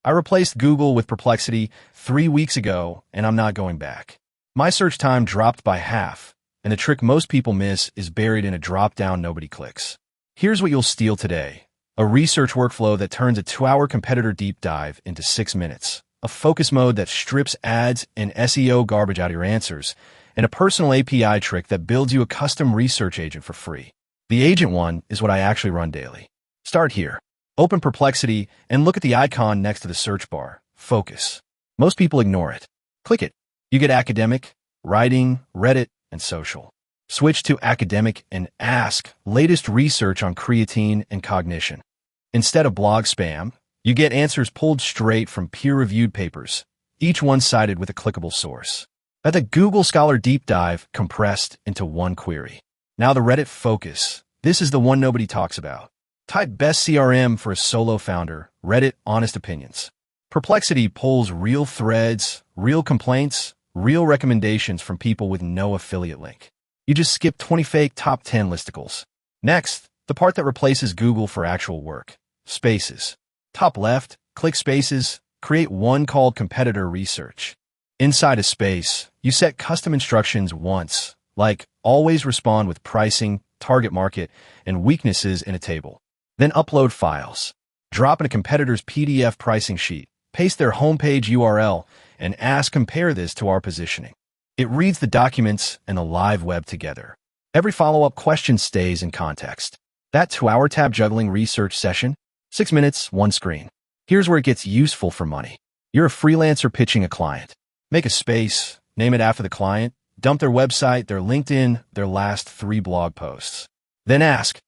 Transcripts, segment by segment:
I replaced Google with Perplexity 3 weeks ago, and I'm not going back. My search time dropped by half, and the trick most people miss is buried in a drop-down nobody clicks. Here's what you'll steal today. A research workflow that turns a 2-hour competitor deep dive into 6 minutes. A focus mode that strips ads and SEO garbage out of your answers. And a personal API trick that builds you a custom research agent for free. The agent one is what I actually run daily. Start here. Open Perplexity and look at the icon next to the search bar. Focus. Most people ignore it. Click it. You get academic, writing, Reddit, and social. Switch to academic and ask latest research on creatine and cognition. Instead of blog spam, you get answers pulled straight from peer-reviewed papers, each one cited with a clickable source. That's a Google Scholar deep dive compressed into one query. Now the Reddit focus. This is the one nobody talks about. Type best CRM for a solo founder, Reddit honest opinions. Perplexity pulls real threads, real complaints, real recommendations from people with no affiliate link. You just skip 20 fake top 10 listicles. Next, the part that replaces Google for actual work. Spaces. Top left, click Spaces, create one called Competitor Research. Inside a space, you set custom instructions once, like always respond with pricing, target market, and weaknesses in a table. Then upload files. Drop in a competitor's PDF pricing sheet, paste their homepage URL, and ask compare this to our positioning. It reads the documents and the live web together. Every follow-up question stays in context. That 2-hour tab juggling research session, 6 minutes, one screen. Here's where it gets useful for money. You're a freelancer pitching a client. Make a space, name it after the client, dump their website, their LinkedIn, their last 3 blog posts. Then ask,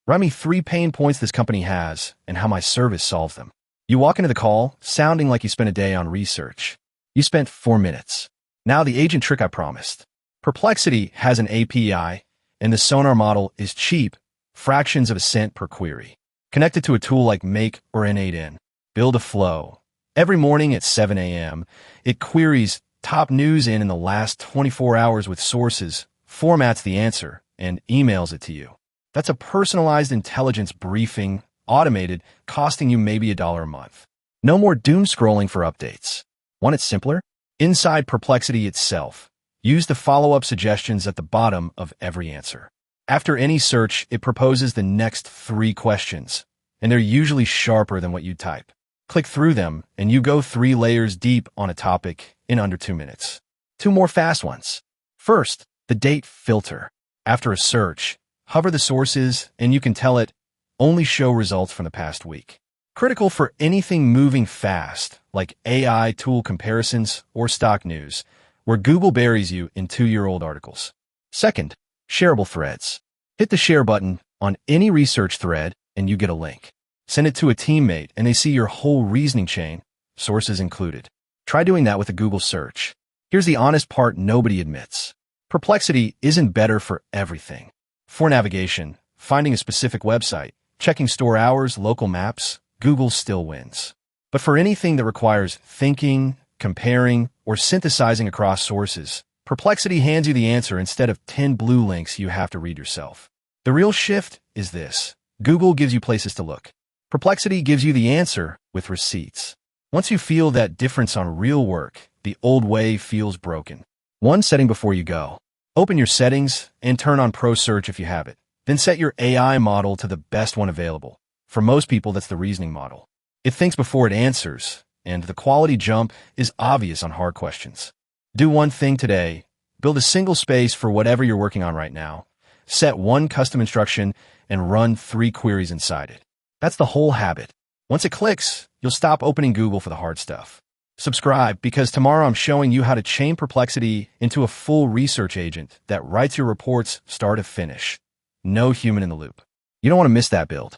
write me 3 pain points this company has and how my service solves them. You walk into the call, sounding like you spent a day on research. You spent 4 minutes. Now the agent trick I promised. Perplexity has an API, and the Sonar model is cheap, fractions of a cent per query. Connect it to a tool like Make or N8N. Build a flow. Every morning at 7 a.m., it queries top news in the last 24 hours with sources, formats the answer, and emails it to you. That's a personalized intelligence briefing, automated, costing you maybe $1 a month. No more doom scrolling for updates. Want it simpler? Inside Perplexity itself, use the follow-up suggestions at the bottom of every answer. After any search, it proposes the next 3 questions, and they're usually sharper than what you type. Click through them, and you go 3 layers deep on a topic in under 2 minutes. 2 more fast ones. First, the date filter. After a search, hover the sources, and you can tell it, only show results from the past week. Critical for anything moving fast, like AI tool comparisons or stock news, where Google buries you in 2-year-old articles. Second, shareable threads. Hit the share button on any research thread, and you get a link. Send it to a teammate, and they see your whole reasoning chain, sources included. Try doing that with a Google search. Here's the honest part nobody admits. Perplexity isn't better for everything. For navigation, finding a specific website, checking store hours, local maps, Google still wins. But for anything that requires thinking, comparing, or synthesizing across sources, Perplexity hands you the answer instead of 10 blue links you have to read yourself. The real shift is this. Google gives you places to look. Perplexity gives you the answer with receipts. Once you feel that difference on real work, the old way feels broken. One setting before you go. Open your settings and turn on Pro Search if you have it. Then set your AI model to the best one available. For most people, that's the reasoning model. It thinks before it answers, and the quality jump is obvious on hard questions. Do one thing today. Build a single space for whatever you're working on right now. Set one custom instruction and run 3 queries inside it. That's the whole habit. Once it clicks, you'll stop opening Google for the hard stuff. Subscribe, because tomorrow I'm showing you how to chain Perplexity into a full research agent that writes your reports start to finish. No human in the loop. You don't want to miss that build.